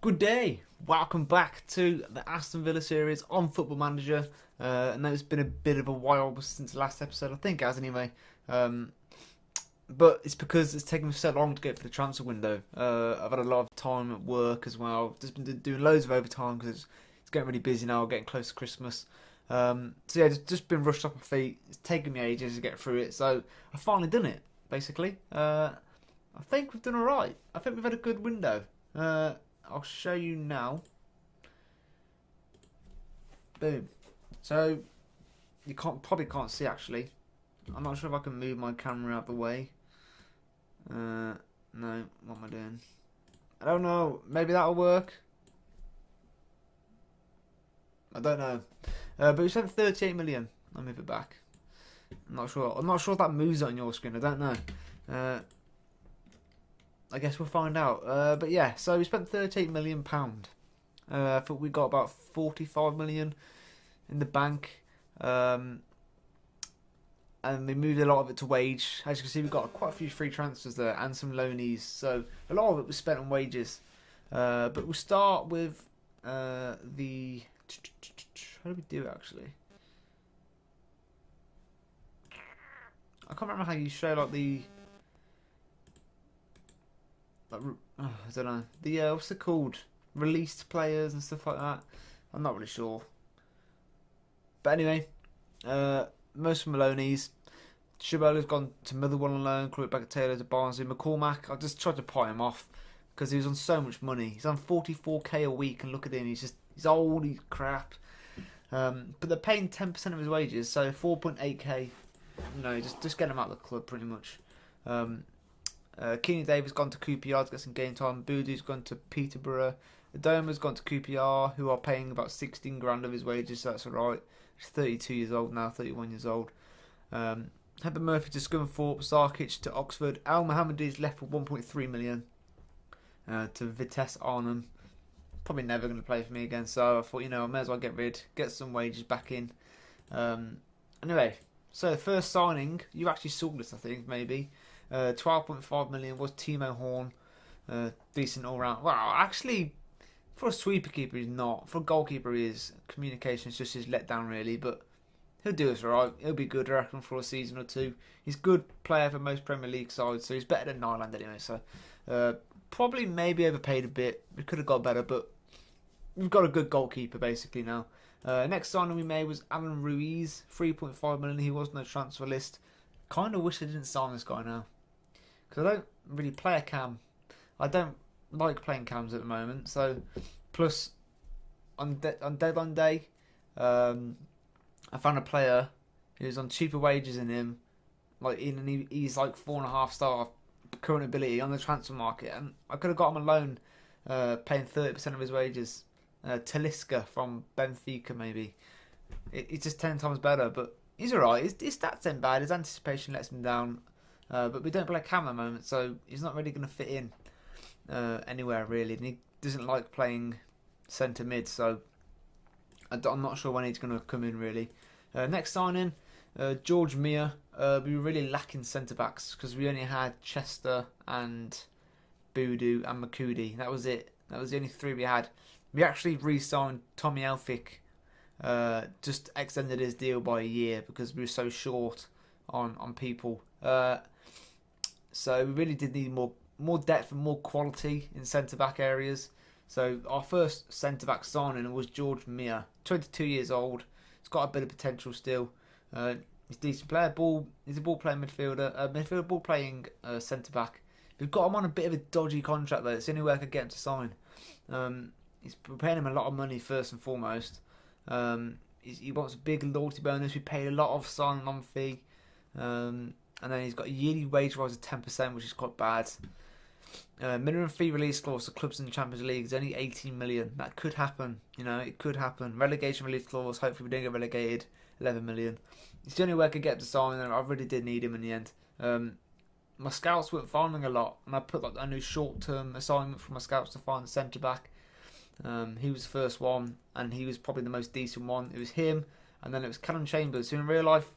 Good day. Welcome back to the Aston Villa series on Football Manager. I know it's been a bit of a while since the last episode. I think it has anyway. But it's because it's taken me so long to get for the transfer window. I've had a lot of time at work as well. Just been doing loads of overtime because it's getting really busy now. Getting close to Christmas. So yeah, just been rushed off my feet. It's taken me ages to get through it. So I've finally done it. Basically, I think we've done all right. I think we've had a good window. I'll show you now. Boom. So you probably can't see actually. I'm not sure if I can move my camera out the way. No, what am I doing? I don't know. Maybe that'll work. I don't know. But we spent 38 million. I'll move it back. I'm not sure. I'm not sure if that moves on your screen. I don't know. I guess we'll find out. But yeah, so we spent £38 million. I think we got about 45 million in the bank. And we moved a lot of it to wage. As you can see, we got quite a few free transfers there and some loanees. So a lot of it was spent on wages. But we'll start with the... How do we do it actually? I can't remember how you show like the... I don't know. The what's it called? Released players and stuff like that. I'm not really sure. But anyway, most from Maloney's. Chabela's gone to Motherwell on loan. Cruitt back at Taylor to Barnsley. McCormack, I just tried to pot him off because he was on so much money. He's on 44k a week, and look at him. He's old. He's crap. But they're paying 10% of his wages, so 4.8k. You know, just get him out of the club pretty much. Keeney Davis gone to QPR to get some game time. Boodoo's gone to Peterborough. Adoma's gone to QPR, who are paying about 16 grand of his wages, so that's alright. He's 32 years old now, 31 years old. Heather Murphy to Scunthorpe. Sarkic to Oxford. Al Mohammadi's left for 1.3 million to Vitesse Arnhem. Probably never going to play for me again, so I thought, I may as well get some wages back in. Anyway, so the first signing, you actually saw this, I think, maybe. 12.5 million was Timo Horn. Decent all round. Well, actually, for a sweeper keeper, he's not. For a goalkeeper, he is. Communication is just his letdown, really. But he'll do us alright. He'll be good, I reckon, for a season or two. He's a good player for most Premier League sides, so he's better than Nyland anyway. So probably maybe overpaid a bit. We could have got better, but we've got a good goalkeeper basically now. Next signing we made was Alan Ruiz, 3.5 million. He was on the transfer list. Kind of wish I didn't sign this guy now, because I don't really play a cam. I don't like playing cams at the moment. So, plus on deadline day, I found a player who's on cheaper wages than him. He's like 4.5 star current ability on the transfer market, and I could have got him a loan, paying 30% of his wages. Talisca from Benfica, maybe. It's just 10 times better, but he's alright. His stats ain't bad. His anticipation lets him down. But we don't play cam at the moment, so he's not really going to fit in anywhere, really. And he doesn't like playing centre mid, so I'm not sure when he's going to come in, really. Next signing, George Mia. We were really lacking centre backs because we only had Chester and Boodoo and Makudi. That was it. That was the only three we had. We actually re-signed Tommy Elphick. Just extended his deal by a year because we were so short on people. So we really did need more depth and more quality in centre-back areas. So our first centre-back signing was George Mia, 22 years old. He's got a bit of potential still. He's a decent player. He's a ball-playing midfielder, ball-playing centre-back. We've got him on a bit of a dodgy contract though. It's the only way I could get him to sign. We're paying him a lot of money first and foremost. He wants a big loyalty bonus. We paid a lot of signing on fee. And then he's got a yearly wage rise of 10%, which is quite bad. Minimum fee release clause for clubs in the Champions League is only 18 million. That could happen. It could happen. Relegation release clause, hopefully we don't get relegated, 11 million. It's the only way I could get to sign, and I really did need him in the end. My scouts weren't finding a lot, and I put a new short-term assignment for my scouts to find the centre-back. He was the first one, and he was probably the most decent one. It was him, and then it was Callum Chambers, who in real life,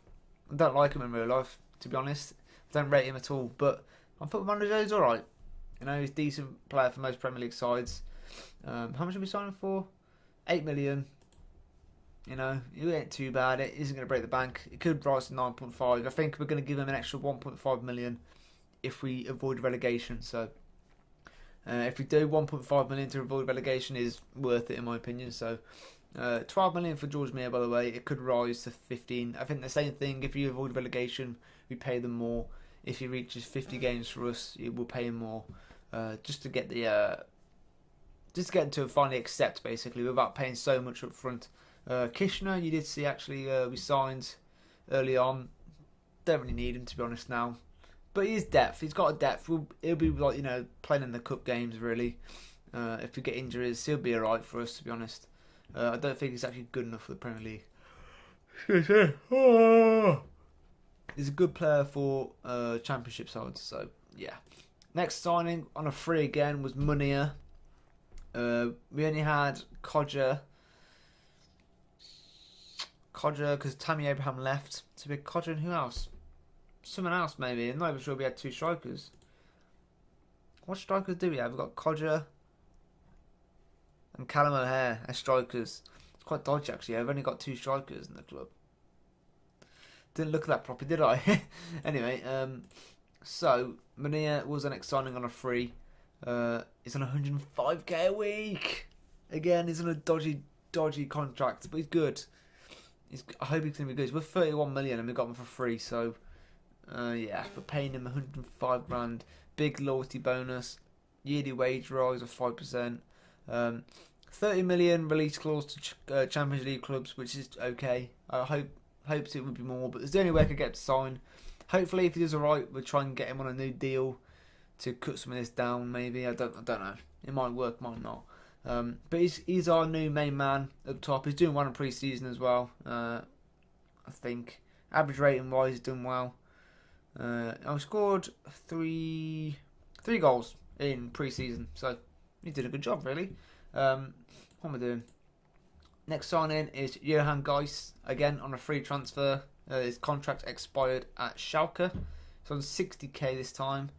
I don't like him in real life, to be honest. I don't rate him at all, but on Football Manager he's alright. He's a decent player for most Premier League sides. How much are we signing for? 8 million. You know, it ain't too bad. It isn't going to break the bank. It could rise to 9.5. I think we're going to give him an extra 1.5 million if we avoid relegation. So if we do 1.5 million to avoid relegation is worth it in my opinion. So 12 million for George Meyer, by the way. It could rise to 15. I think the same thing. If you avoid relegation, we pay them more. If he reaches 50 games for us, we'll pay him more. Just to get the just to get him to finally accept, basically, without paying so much up front. Kishner, you did see actually we signed early on. Don't really need him, to be honest, now. But he is depth. He's got a depth. He'll be like, you know, playing in the cup games, really. If we get injuries, he'll be alright for us, to be honest. I don't think he's actually good enough for the Premier League. He's a good player for Championship sides, so yeah. Next signing on a free again was Munir. We only had Codger because Tammy Abraham left. To be Codger and who else? Someone else maybe. I'm not even sure we had two strikers. What strikers do we have? We've got Codger and Callum O'Hare as strikers. It's quite dodgy actually. I've only got two strikers in the club. Didn't look at that properly, did I? Anyway, so Munir was the next signing on a free. He's on 105k a week. Again, he's on a dodgy contract, but he's good. I hope he's going to be good. He's worth 31 million and we got him for free, so yeah, we're paying him 105 grand. Big loyalty bonus, yearly wage rise of 5%. 30 million release clause to Champions League clubs, which is okay. I hopes it would be more, but it's the only way I could get to sign. Hopefully, if he does alright, we'll try and get him on a new deal to cut some of this down. Maybe I don't know. It might work, might not. But he's our new main man up top. He's doing well in pre-season as well. I think average rating wise, he's done well. I scored three goals in pre-season, so he did a good job really. What am I doing? Next signing is Johan Geis, again on a free transfer. His contract expired at Schalke. It's on 60k this time.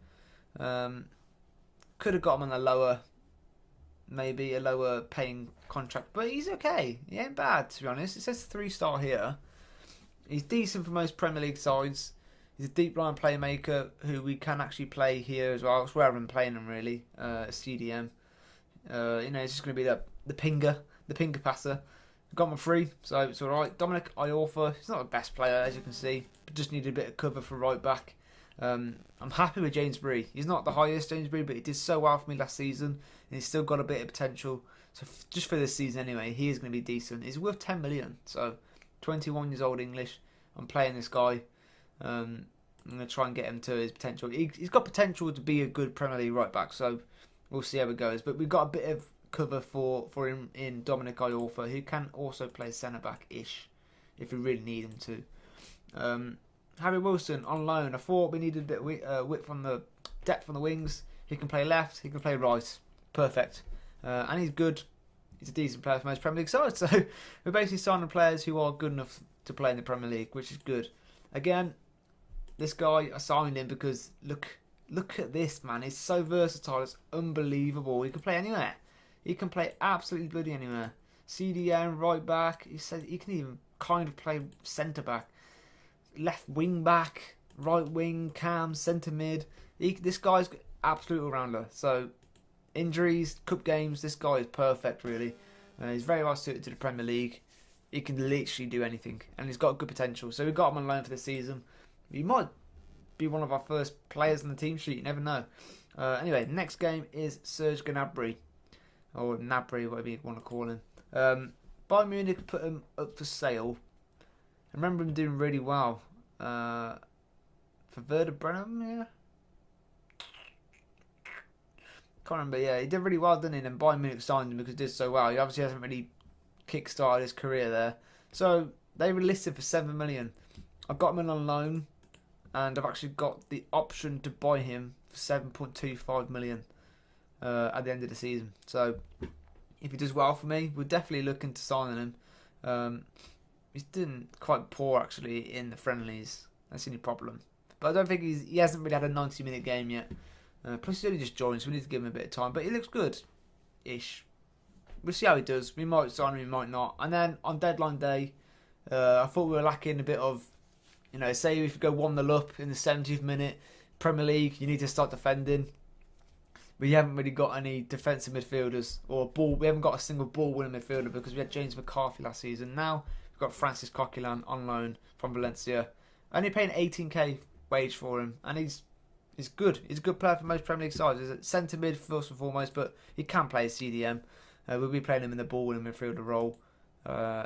Could have got him on a lower paying contract, but he's okay. He ain't bad, to be honest. It says 3-star here. He's decent for most Premier League sides. He's a deep line playmaker who we can actually play here as well. It's where I've been playing him really. CDM. You know, it's just going to be the pinger passer. Got him free, so it's alright. Dominic Iorfa, he's not the best player as you can see, but just needed a bit of cover for right back. I'm happy with Jamesbury. He's not the highest Jamesbury, but he did so well for me last season, and he's still got a bit of potential. So just for this season anyway, he is going to be decent. He's worth 10 million, so 21 years old English. I'm playing this guy. I'm going to try and get him to his potential. He's got potential to be a good Premier League right back, so we'll see how it goes. But we've got a bit of cover for him in Dominic Iorfa, who can also play centre back ish if we really need him to. Harry Wilson on loan. I thought we needed a bit of width on the depth on the wings. He can play left, he can play right. Perfect. And he's good. He's a decent player for most Premier League sides. So we're basically signing players who are good enough to play in the Premier League, which is good. Again, this guy, I signed him because look at this, man. He's so versatile. It's unbelievable. He can play anywhere. He can play absolutely bloody anywhere. CDM, right back. He said he can even kind of play centre back, left wing back, right wing, cam, centre mid. This guy's absolute all rounder. So injuries, cup games, this guy is perfect really. He's very well suited to the Premier League. He can literally do anything, and he's got good potential. So we got him on loan for this season. He might be one of our first players on the team sheet. You never know. Anyway, next game is Serge Gnabry. Or Nabry, whatever you want to call him. Bayern Munich put him up for sale. I remember him doing really well. For Werder Bremen, yeah. Can't remember, yeah. He did really well, didn't he? And Bayern Munich signed him because he did so well. He obviously hasn't really kick-started his career there. So, they released him for 7 million. I got him on loan. And I've actually got the option to buy him for 7.25 million. At the end of the season. So if he does well for me, we're definitely looking to sign him. He's doing quite poor actually in the friendlies. That's the only problem. But I don't think he hasn't really had a 90-minute game yet. Plus he's only just joined, so we need to give him a bit of time. But he looks good. ish. We'll see how he does. We might sign him, we might not. And then on deadline day, I thought we were lacking a bit of, say if you go 1-0 up in the 70th minute, Premier League, you need to start defending. We haven't really got any defensive midfielders or ball. We haven't got a single ball-winning midfielder because we had James McCarthy last season. Now we've got Francis Coquelin on loan from Valencia. Only paying 18k wage for him, and he's good. He's a good player for most Premier League sides. He's a centre mid first and foremost, but he can play as CDM. We'll be playing him in the ball-winning midfielder role.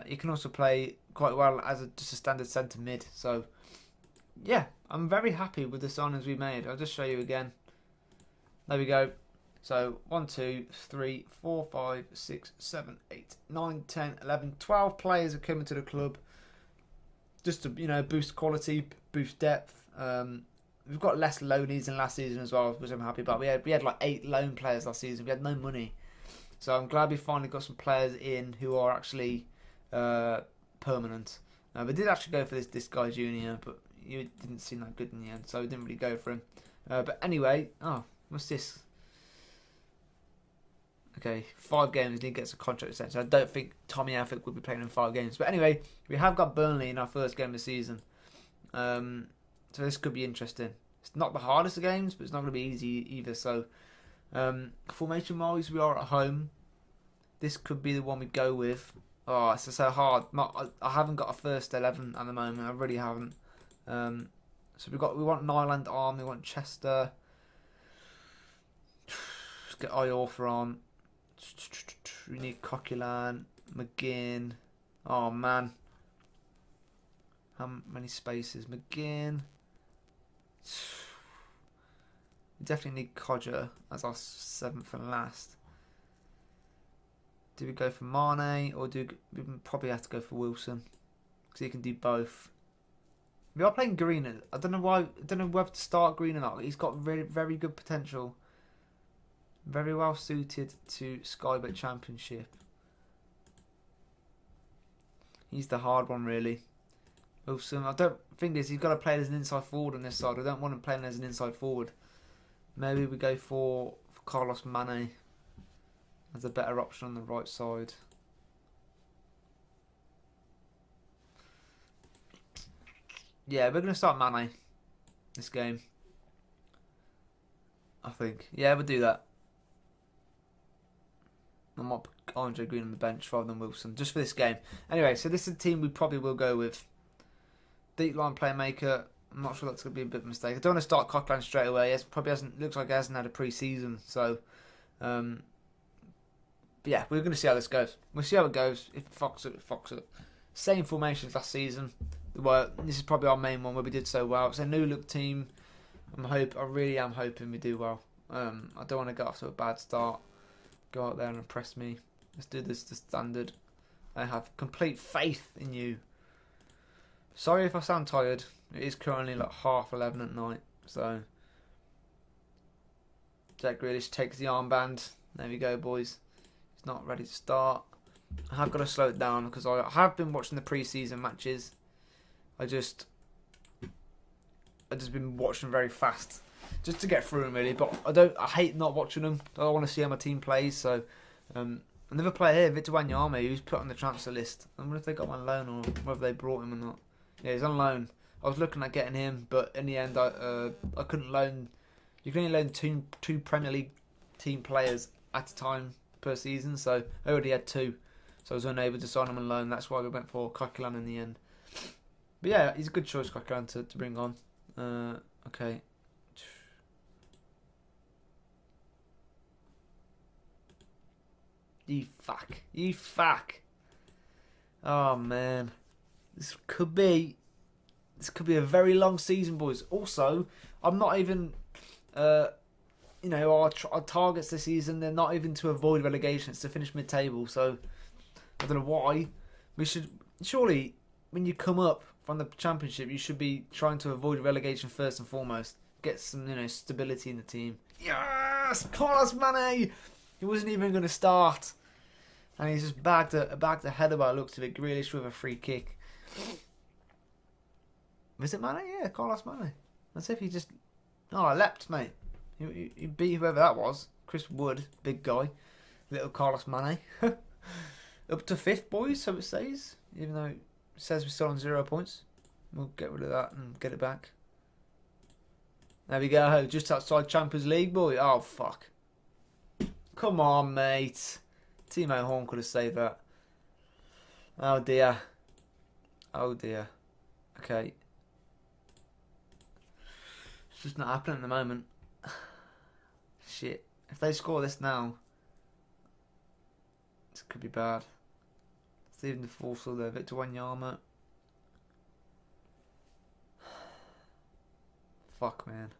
He can also play quite well as just a standard centre mid. So yeah, I'm very happy with the signings we made. I'll just show you again. There we go. So 1, 2, 3, 4, 5, 6, 7, 8, 9, 10, 11, 12 players are coming to the club. Just to boost quality, boost depth. We've got less loanies than last season as well, which I'm happy about. We had like 8 loan players last season. We had no money, so I'm glad we finally got some players in who are actually permanent. We did actually go for this guy Junior, but he didn't seem that good in the end, so we didn't really go for him. But anyway, what's this? Okay, 5 games, he gets a contract extension. I don't think Tommy Elphick will be playing in 5 games. But anyway, we have got Burnley in our first game of the season. So this could be interesting. It's not the hardest of games, but it's not going to be easy either. So, formation-wise, we are at home. This could be the one we go with. Oh, it's so hard. I haven't got a first 11 at the moment. I really haven't. So we want Nyland on. We want Chester. Let's get Iorfa on. We need Coquelin, McGinn. Oh man, how many spaces? McGinn. We definitely need Codger as our 7th and last. Do we go for Mane or we probably have to go for Wilson because he can do both. We are playing Green. I don't know why. I don't know whether to start Green or not. He's got very, very good potential. Very well suited to Skybet Championship. He's the hard one, really. Wilson, I don't think he's got to play as an inside forward on this side. I don't want him playing as an inside forward. Maybe we go for Carlos Mane as a better option on the right side. Yeah, we're going to start Mane this game. I think. Yeah, we'll do that. I might put Andre Green on the bench rather than Wilson, just for this game. Anyway, so this is a team we probably will go with. Deep line playmaker. I'm not sure that's going to be a bit of a mistake. I don't want to start Coquelin straight away. It probably looks like he hasn't had a pre-season. So, but yeah, we're going to see how this goes. We'll see how it goes. If it fucks up, it fucks up. Same formations last season. Well, this is probably our main one where we did so well. It's a new look team. I really am hoping we do well. I don't want to get off to a bad start. Go out there and impress me. Let's do this to standard. I have complete faith in you. Sorry if I sound tired. It is currently like 11:30 at night. So Jack Grealish takes the armband. There we go, boys. He's not ready to start. I have got to slow it down because I have been watching the pre-season matches. I just been watching very fast. Just to get through them, really. But I hate not watching them. I don't want to see how my team plays. So, another player here, Victor Wanyama, who's put on the transfer list. I wonder if they got him on loan or whether they brought him or not. Yeah, he's on loan. I was looking at getting him, but in the end, I couldn't loan. You can only loan two Premier League team players at a time per season. So, I already had 2. So, I was unable to sign him on loan. That's why we went for Coquelin in the end. But yeah, he's a good choice, Coquelin, to bring on. Okay. You fuck. Oh man, this could be a very long season, boys. Also, I'm not even, our targets this season. They're not even to avoid relegation. It's to finish mid-table. So I don't know why. We should surely, when you come up from the Championship, you should be trying to avoid relegation first and foremost. Get some, stability in the team. Yes, Carlos Mane. He wasn't even going to start. And he's just bagged a header by the looks of it. Grealish with a free kick. Was it Mane? Yeah, Carlos Mane. As if he just... Oh, I leapt, mate. He beat whoever that was. Chris Wood, big guy. Little Carlos Mane. Up to 5th, boys, so it says. Even though it says we're still on 0 points. We'll get rid of that and get it back. There we go. Just outside Champions League, boy. Oh, fuck. Come on, mate. Timo Horn could have saved that. Oh, dear. Oh, dear. Okay. It's just not happening at the moment. Shit. If they score this now, this could be bad. Steven the Fourth still there. Victor Wanyama. Fuck, man.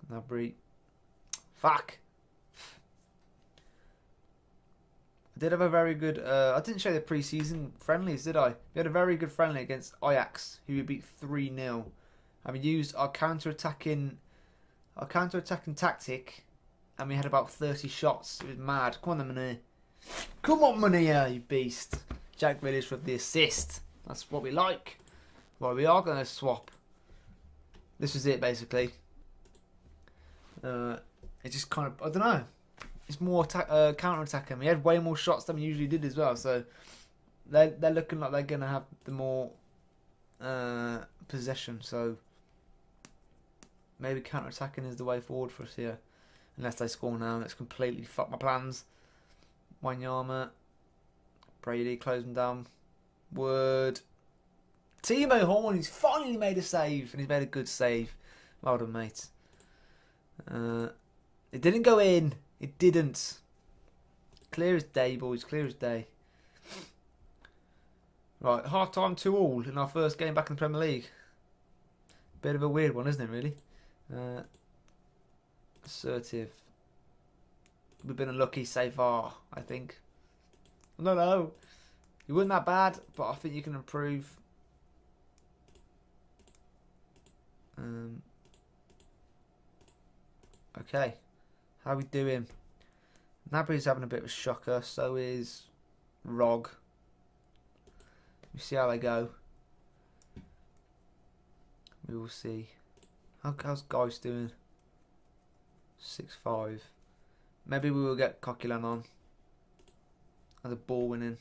Nabry. Fuck. I did have a very good... I didn't show the pre-season friendlies, did I? We had a very good friendly against Ajax, who we beat 3-0. And we used our counter-attacking tactic, and we had about 30 shots. It was mad. Come on, Mane. Come on, Mane, you beast. Jack Grealish with the assist. That's what we like. Well, we are going to swap. This was it, basically. It just kind of... I don't know. It's more counter-attacking. We had way more shots than we usually did as well. So they're looking like they're going to have the more possession. So maybe counter-attacking is the way forward for us here. Unless they score now. Let's completely fuck my plans. Wanyama. Brady, close them down. Word. Timo Horn, he's finally made a save. And he's made a good save. Well done, mate. It didn't go in. It didn't. Clear as day, boys. Clear as day. Right, half-time 2-2 in our first game back in the Premier League. Bit of a weird one, isn't it, really? Assertive. We've been unlucky so far, I think. No. You weren't that bad, but I think you can improve. Okay. How we doing? Nabry's having a bit of a shocker. So is Rog. We see how they go. We will see. How's Geist doing? 6-5. Maybe we will get Coquelin on as a ball winning.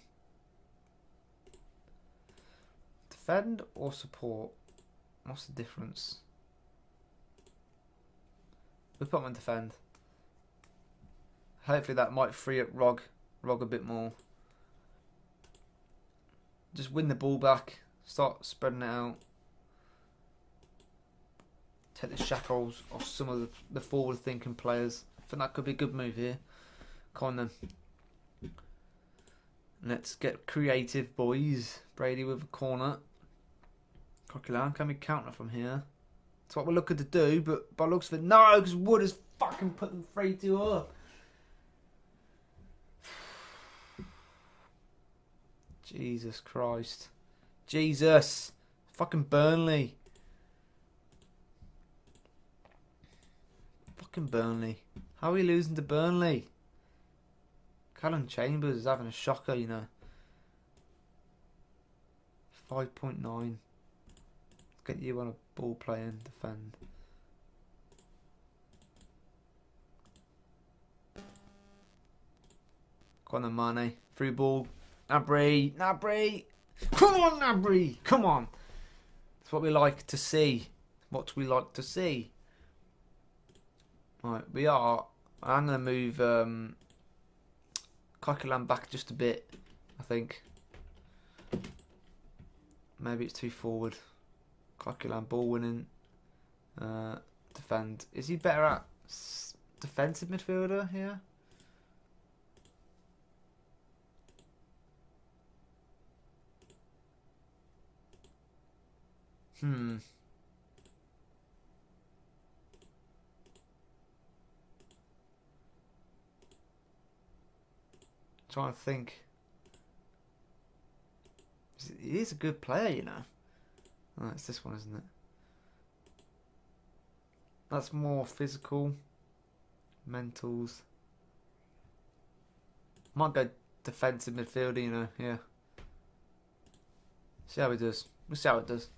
Defend or support? What's the difference? We'll put him on defend. Hopefully that might free up Rog a bit more. Just win the ball back. Start spreading it out. Take the shackles off some of the forward-thinking players. I think that could be a good move here. Come on then. Let's get creative, boys. Brady with a corner. Coquelin, can we counter from here? That's what we're looking to do, but by looks of it, no, because Wood has fucking put them 3-2 up. Jesus Christ. Jesus. Fucking Burnley. Fucking Burnley. How are we losing to Burnley? Callum Chambers is having a shocker, you know. 5.9. Get you on a ball playing, defend. Go on then, Mane. Through ball. Nabry. Come on, Nabry. Come on. That's what we like to see. What we like to see. Right, we are. I'm going to move Coquelin back just a bit, I think. Maybe it's too forward. Coquelin ball winning. Defend. Is he better at defensive midfielder here? Trying to think. He is a good player, you know. Oh, it's this one, isn't it? That's more physical. Mentals. Might go defensive midfielder, you know. Yeah. See how it does. We'll see how it does.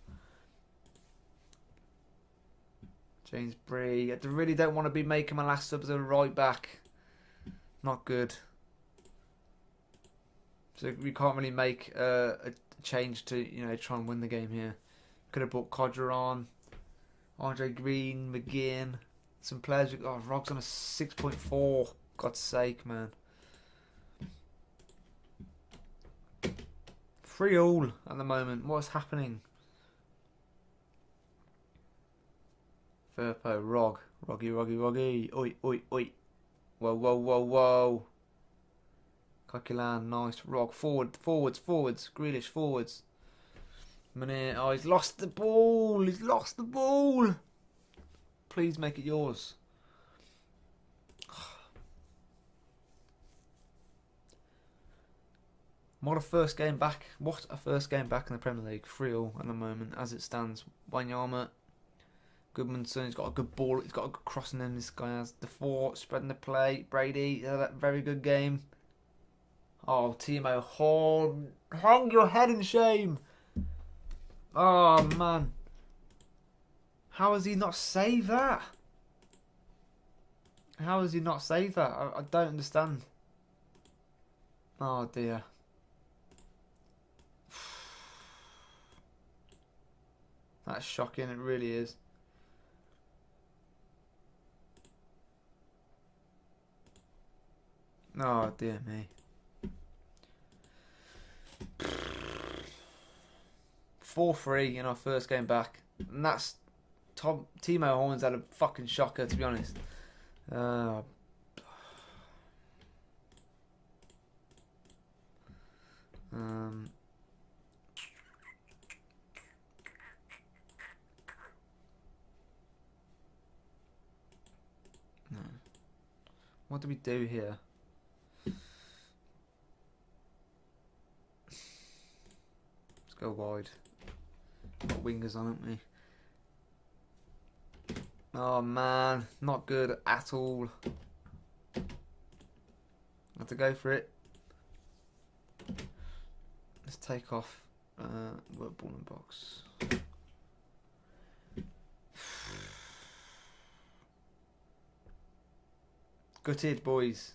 James Bree. I really don't want to be making my last sub as a right back. Not good. So we can't really make a change to, you know, try and win the game here. Could have brought Codger on. Andre Green, McGinn. Some players. Oh, Rog's on a 6.4. God's sake, man. 3-3 at the moment. What's happening? Firpo, Roggy. Oi. Whoa. Coquelin, nice. Rog, forwards. Grealish, forwards. Minute. Oh, he's lost the ball. Please make it yours. What a first game back in the Premier League. 3-3 at the moment as it stands. Wanyama. Goodmanson, he's got a good ball. He's got a good crossing in. This guy has the 4, spreading the play. Brady, very good game. Oh, Timo, hang your head in shame. Oh, man. How has he not saved that? I don't understand. Oh, dear. That's shocking, it really is. Oh, dear me. 4-3 in our first game back. And that's Timo Horn's had a fucking shocker, to be honest. No. What do we do here? Let's go wide. Got wingers on, haven't we? Oh man, not good at all. Have to go for it. Let's take off work ball and box. Gutted, boys.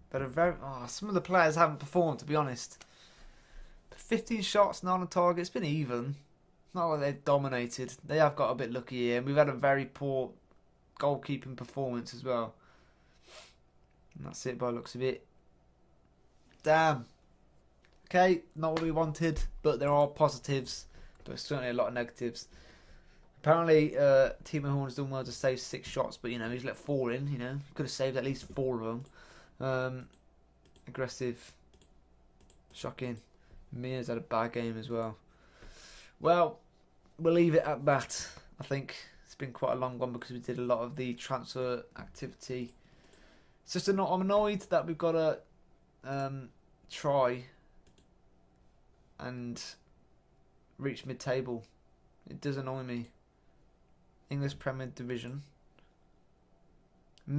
But some of the players haven't performed, to be honest. 15 shots, 9 on target. It's been even. Not like they've dominated. They have got a bit lucky here. And we've had a very poor goalkeeping performance as well. And that's it by the looks of it. Damn. Okay, not what we wanted. But there are positives. But certainly a lot of negatives. Apparently, Timo Horn's done well to save 6 shots. But, you know, he's let 4 in, you know. Could have saved at least 4 of them. Aggressive. Shocking. Mia's had a bad game as well. Well, we'll leave it at that. I think it's been quite a long one because we did a lot of the transfer activity. It's just I'm annoyed that we've got to try and reach mid-table. It does annoy me. English Premier Division. The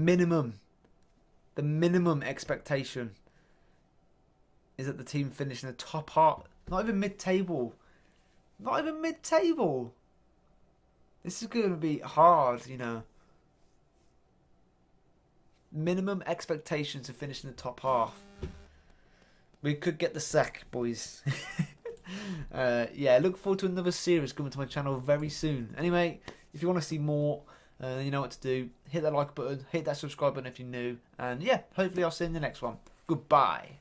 minimum expectation is that the team finish in the top half. Not even mid-table. This is going to be hard, you know. Minimum expectations to finish in the top half. We could get the sack, boys. Yeah, look forward to another series coming to my channel very soon. Anyway, if you want to see more, you know what to do. Hit that like button, hit that subscribe button if you're new. And yeah, hopefully I'll see you in the next one. Goodbye.